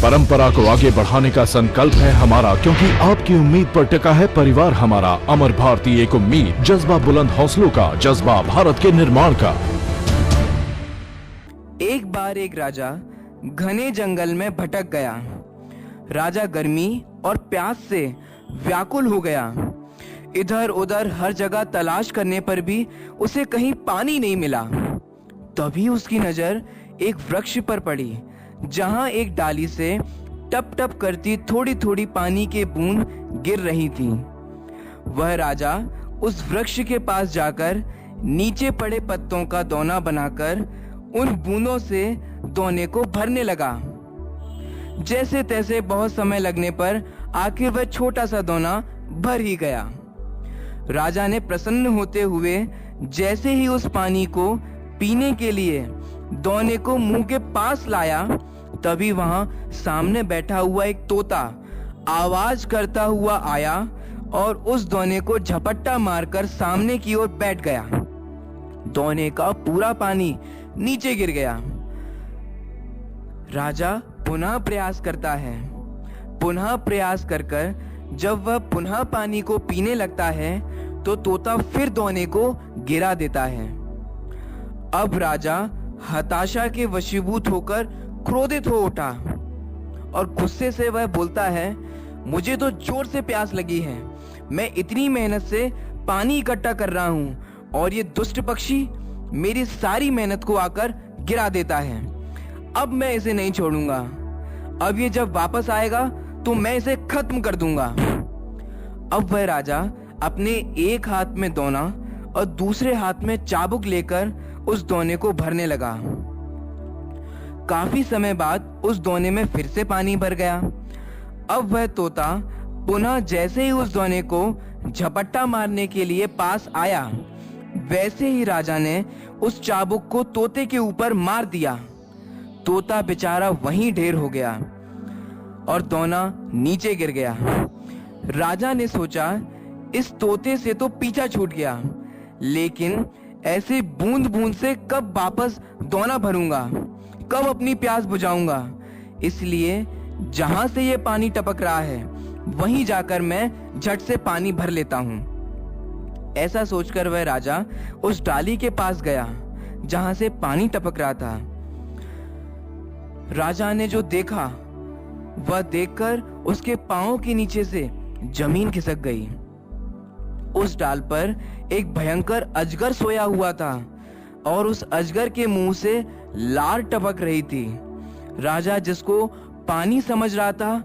परंपरा को आगे बढ़ाने का संकल्प है हमारा, क्योंकि आपकी उम्मीद पर टिका है परिवार हमारा। अमर भारती एक उम्मीद, जज्बा बुलंद हौसलों का, जज्बा भारत के निर्माण का। एक बार एक राजा घने जंगल में भटक गया। राजा गर्मी और प्यास से व्याकुल हो गया। इधर उधर हर जगह तलाश करने पर भी उसे कहीं पानी नहीं मिला। तभी उसकी नजर एक वृक्ष पर पड़ी, जहां एक डाली से टप टप करती थोड़ी थोड़ी पानी के बूंद गिर रही थी। वह राजा उस वृक्ष के पास जाकर नीचे पड़े पत्तों का दोना बनाकर उन बूंदों से दोने को भरने लगा। जैसे तैसे बहुत समय लगने पर आखिर वह छोटा सा दोना भर ही गया। राजा ने प्रसन्न होते हुए जैसे ही उस पानी को पीने के लिए दोने को मुंह के पास लाया, तभी वहां सामने बैठा हुआ एक तोता आवाज करता हुआ आया और उस दोने को झपट्टा मारकर सामने की ओर बैठ गया। दोने का पूरा पानी नीचे गिर गया। राजा पुनः प्रयास करता है। पुनः प्रयास कर जब वह पुनः पानी को पीने लगता है तो तोता फिर दोने को गिरा देता है। अब राजा हताशा के वशीभूत होकर क्रोधित हो उठा और गुस्से से वह बोलता है, मुझे तो जोर से प्यास लगी है। मैं इतनी मेहनत से पानी इकट्ठा कर रहा हूँ और ये दुष्ट पक्षी मेरी सारी मेहनत को आकर गिरा देता है। अब मैं इसे नहीं छोड़ूंगा। अब ये जब वापस आएगा तो मैं इसे खत्म कर दूंगा। अब वह राजा अपने एक हाथ में दोना और दूसरे हाथ में चाबुक लेकर उस दोने को भरने लगा। काफी समय बाद उस दोने में फिर से पानी भर गया। अब वह तोता पुनः जैसे ही उस दोने को झपट्टा मारने के लिए पास आया, वैसे ही राजा ने उस चाबुक को तोते के ऊपर मार दिया। तोता बेचारा वहीं ढेर हो गया और दोना नीचे गिर गया। राजा ने सोचा, इस तोते से तो पीछा छूट गया, लेकिन ऐसे बूंद बूंद से कब वापस दोना भरूंगा, कब अपनी प्यास बुझाऊंगा। इसलिए जहां से ये पानी टपक रहा है वहीं जाकर मैं झट से पानी भर लेता हूं। ऐसा सोचकर वह राजा उस डाली के पास गया जहां से पानी टपक रहा था। राजा ने जो देखा वह देखकर उसके पांव के नीचे से जमीन खिसक गई। उस डाल पर एक भयंकर अजगर सोया हुआ था और उस अजगर के मुंह से लार टपक रही थी। राजा जिसको पानी समझ रहा था,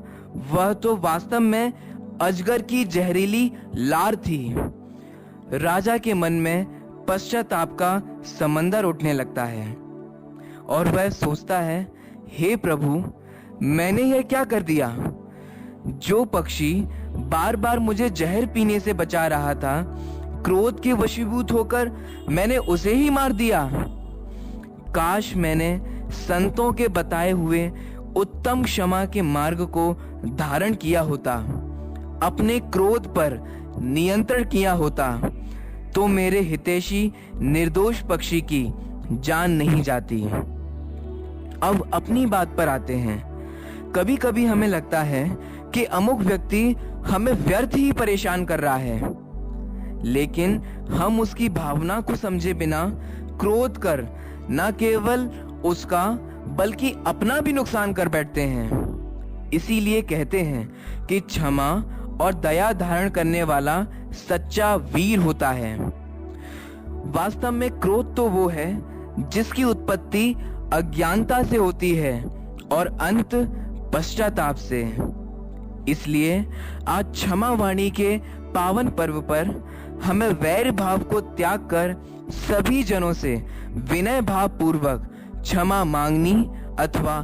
वह तो वास्तव में अजगर की जहरीली लार थी। राजा के मन में पश्चाताप का समंदर उठने लगता है और वह सोचता है, हे प्रभु, मैंने यह क्या कर दिया। जो पक्षी बार बार मुझे जहर पीने से बचा रहा था, क्रोध के वशीभूत होकर मैंने उसे ही मार दिया। काश मैंने संतों के बताए हुए उत्तम क्षमा के मार्ग को धारण किया होता, अपने क्रोध पर नियंत्रण किया होता, तो मेरे हितैषी निर्दोष पक्षी की जान नहीं जाती। अब अपनी बात पर आते हैं। कभी कभी हमें लगता है कि अमुक व्यक्ति हमें व्यर्थ ही परेशान कर रहा है, लेकिन हम उसकी भावना को समझे बिना क्रोध कर न केवल उसका बल्कि अपना भी नुकसान कर बैठते हैं। इसीलिए कहते हैं कि क्षमा और दया धारण करने वाला सच्चा वीर होता है। वास्तव में क्रोध तो वो है जिसकी उत्पत्ति अज्ञानता से होती है और अंत पश्चाताप से। इसलिए आज क्षमा वाणी के पावन पर्व पर हमें वैर भाव को त्याग कर सभी जनों से विनय भाव पूर्वक क्षमा मांगनी अथवा